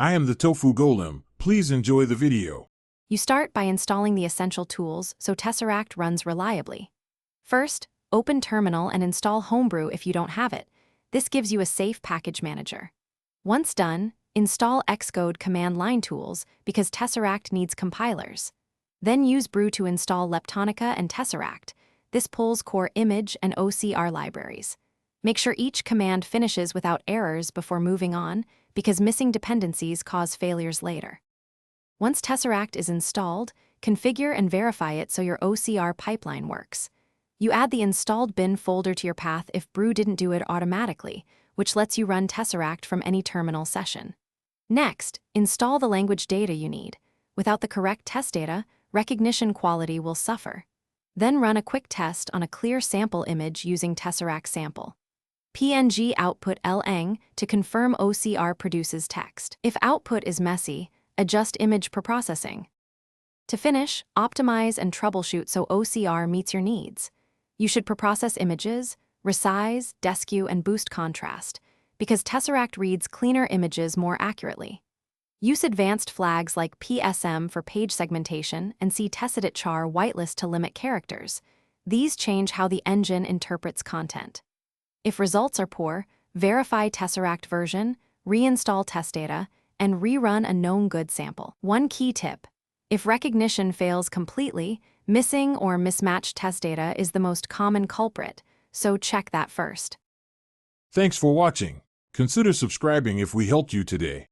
I am the Tofu Golem. Please enjoy the video. You start by installing the essential tools so Tesseract runs reliably. First, open Terminal and install Homebrew if you don't have it. This gives you a safe package manager. Once done, install Xcode command line tools because Tesseract needs compilers. Then use Brew to install Leptonica and Tesseract. This pulls core image and OCR libraries. Make sure each command finishes without errors before moving on, because missing dependencies cause failures later. Once Tesseract is installed, configure and verify it so your OCR pipeline works. You add the installed bin folder to your path if Brew didn't do it automatically, which lets you run Tesseract from any terminal session. Next, install the language data you need. Without the correct test data, recognition quality will suffer. Then run a quick test on a clear sample image using Tesseract sample. PNG output LENG to confirm OCR produces text. If output is messy, adjust image preprocessing. To finish, optimize and troubleshoot so OCR meets your needs. You should preprocess images, resize, deskew, and boost contrast, because Tesseract reads cleaner images more accurately. Use advanced flags like PSM for page segmentation and see Tesseract char whitelist to limit characters. These change how the engine interprets content. If results are poor, verify Tesseract version, reinstall test data, and rerun a known good sample. One key tip: if recognition fails completely, missing or mismatched test data is the most common culprit, so check that first. Thanks for watching. Consider subscribing if we helped you today.